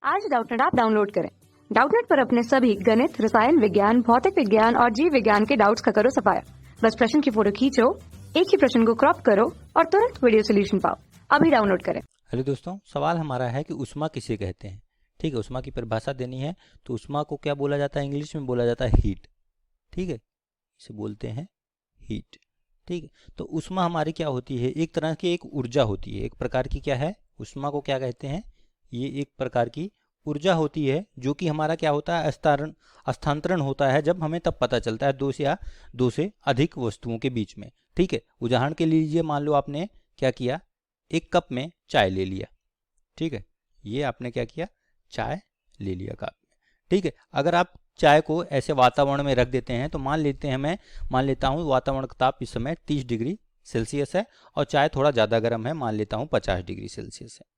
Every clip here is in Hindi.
आज डाउटनेट ऐप डाउनलोड करें। डाउटनेट पर अपने सभी गणित, रसायन विज्ञान, भौतिक विज्ञान और जीव विज्ञान के डाउट्स का करो सफाया। बस प्रश्न की फोटो खींचो, एक ही प्रश्न को क्रॉप करो और तुरंत वीडियो सोल्यूशन पाओ। अभी डाउनलोड करें। हेलो दोस्तों, सवाल हमारा है कि उष्मा किसे कहते हैं। ठीक है, उष्मा की परिभाषा देनी है। तो उष्मा को क्या बोला जाता है? इंग्लिश में बोला जाता है हीट। ठीक है, इसे बोलते हैं हीट। ठीक है, तो उष्मा हमारी क्या होती है? एक तरह की एक ऊर्जा होती है, एक प्रकार की। क्या है उष्मा को क्या कहते हैं? ये एक प्रकार की ऊर्जा होती है जो कि हमारा क्या होता है? स्थानांतरण होता है। जब हमें तब पता चलता है दो से अधिक वस्तुओं के बीच में। ठीक है, उदाहरण के लिए मान लो आपने क्या किया, एक कप में चाय ले लिया। ठीक है, ये आपने क्या किया? चाय ले लिया कप में। ठीक है, अगर आप चाय को ऐसे वातावरण में रख देते हैं तो मान लेता हूँ वातावरण का ताप इस समय 30 डिग्री सेल्सियस है और चाय थोड़ा ज़्यादा गर्म है, मान लेता हूँ 50 डिग्री सेल्सियस है।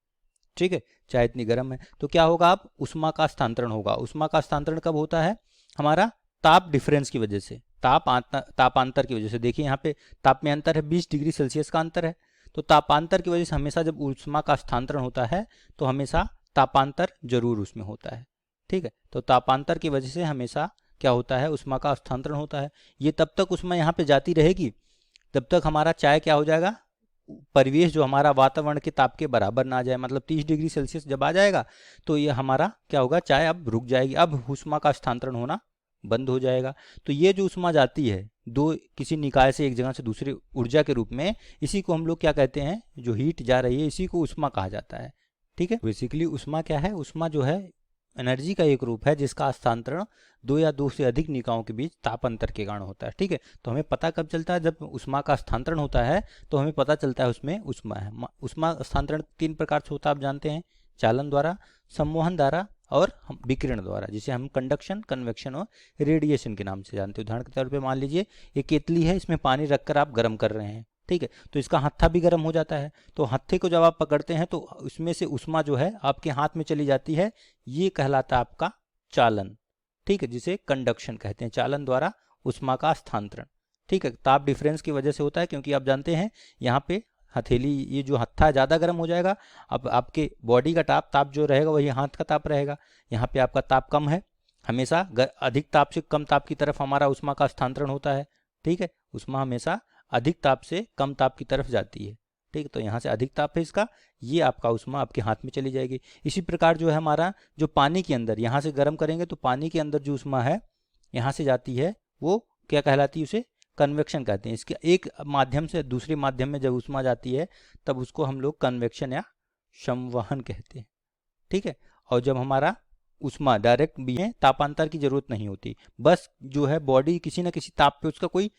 ठीक है, चाय इतनी गर्म है तो क्या होगा? आप उष्मा का स्थानांतरण होगा। उष्मा का स्थानांतरण कब होता है? हमारा ताप डिफरेंस की वजह से, तापांतर की वजह से। देखिए यहाँ पे ताप में अंतर है, 20 डिग्री सेल्सियस का अंतर है। तो तापांतर की वजह से हमेशा जब उष्मा का स्थानांतरण होता है तो हमेशा तापांतर जरूर उसमें होता है। ठीक है, तो तापांतर की वजह से हमेशा क्या होता है? उष्मा का स्थानांतरण होता है। ये तब तक उष्मा यहाँ पे जाती रहेगी तब तक हमारा चाय क्या हो जाएगा? परिवेश जो हमारा वातावरण के ताप के बराबर ना आ जाए, मतलब 30 डिग्री सेल्सियस जब आ जाएगा तो ये हमारा क्या होगा? चाय अब रुक जाएगी, अब उष्मा का स्थानांतरण होना बंद हो जाएगा। तो ये जो उष्मा जाती है दो किसी निकाय से एक जगह से दूसरी ऊर्जा के रूप में, इसी को हम लोग क्या कहते हैं? जो हीट जा रही है इसी को उष्मा कहा जाता है। ठीक है, बेसिकली उष्मा क्या है? उष्मा जो है एनर्जी का एक रूप है जिसका हस्तांतरण दो या दो से अधिक निकायों के बीच ताप अंतर के कारण होता है। ठीक है, तो हमें पता कब चलता है? जब उष्मा का हस्तांतरण होता है तो हमें पता चलता है उसमें उष्मा है। उष्मा हस्तांतरण 3 प्रकार से होता है, आप जानते हैं। चालन द्वारा, सम्मोहन द्वारा और विकिरण द्वारा, जिसे हम कंडक्शन, कन्वेक्शन और रेडिएशन के नाम से जानते हैं। उदाहरण के तौर पे मान लीजिए एक केतली है, इसमें पानी रखकर आप गर्म कर रहे हैं। ठीक है, तो इसका हत्था भी गर्म हो जाता है। तो हत्थे को जब आप पकड़ते हैं तो उसमें से उष्मा जो है आपके हाथ में चली जाती है, ये कहलाता है आपका चालन। ठीक है, जिसे कंडक्शन कहते हैं। चालन द्वारा उष्मा का स्थानांतरण। ठीक है, ताप डिफरेंस की वजह से होता है, क्योंकि आप जानते हैं यहाँ पे हथेली, ये जो हत्था है ज़्यादा गर्म हो जाएगा। अब आपके बॉडी का ताप जो रहेगा वही हाथ का ताप रहेगा। यहाँ पे आपका ताप कम है, हमेशा अधिक ताप से कम ताप की तरफ हमारा उष्मा का स्थानांतरण होता है। ठीक है, उष्मा हमेशा अधिक ताप से कम ताप की तरफ जाती है। ठीक है, तो यहाँ से अधिक ताप है इसका, ये आपका उष्मा आपके हाथ में चली जाएगी। इसी प्रकार जो है हमारा जो पानी के अंदर, यहाँ से गर्म करेंगे तो पानी के अंदर जो उष्मा है यहाँ से जाती है वो क्या कहलाती है? उसे कन्वेक्शन कहते हैं। इसके एक माध्यम से दूसरे माध्यम में जब उष्मा जाती है तब उसको हम लोग कन्वेक्शन या संवहन कहते हैं। ठीक है, और जब हमारा उष्मा डायरेक्ट भी है, तापांतर की जरूरत नहीं होती, बस जो है बॉडी किसी न किसी ताप पे, उसका कोई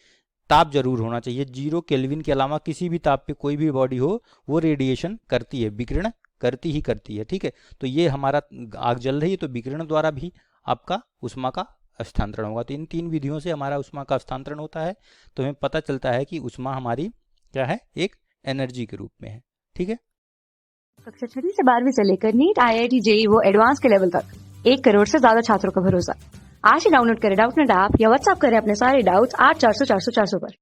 ताप जरूर होना चाहिए। 0 केल्विन के अलावा किसी भी ताप पे कोई भी बॉडी हो वो रेडिएशन करती है, विकिरण करती ही करती है। ठीक है, तो ये हमारा आग जल रही है तो विकिरण द्वारा भी आपका उष्मा का स्थानांतरण होगा। तो इन 3 विधियों से हमारा उष्मा का स्थानांतरण होता है। तो हमें पता चलता है कि उष्मा हमारी क्या है? एक एनर्जी के रूप में है। ठीक है, कक्षा 6 से 12वीं से लेकर नीट, IIT, JEE वो एडवांस के लेवल तक 1 करोड़ से ज्यादा छात्रों का भरोसा। आज ही डाउनलोड करें डाउटनेट ऐप या व्हाट्सएप करें अपने सारे डाउट्स 8400 400 400 पर।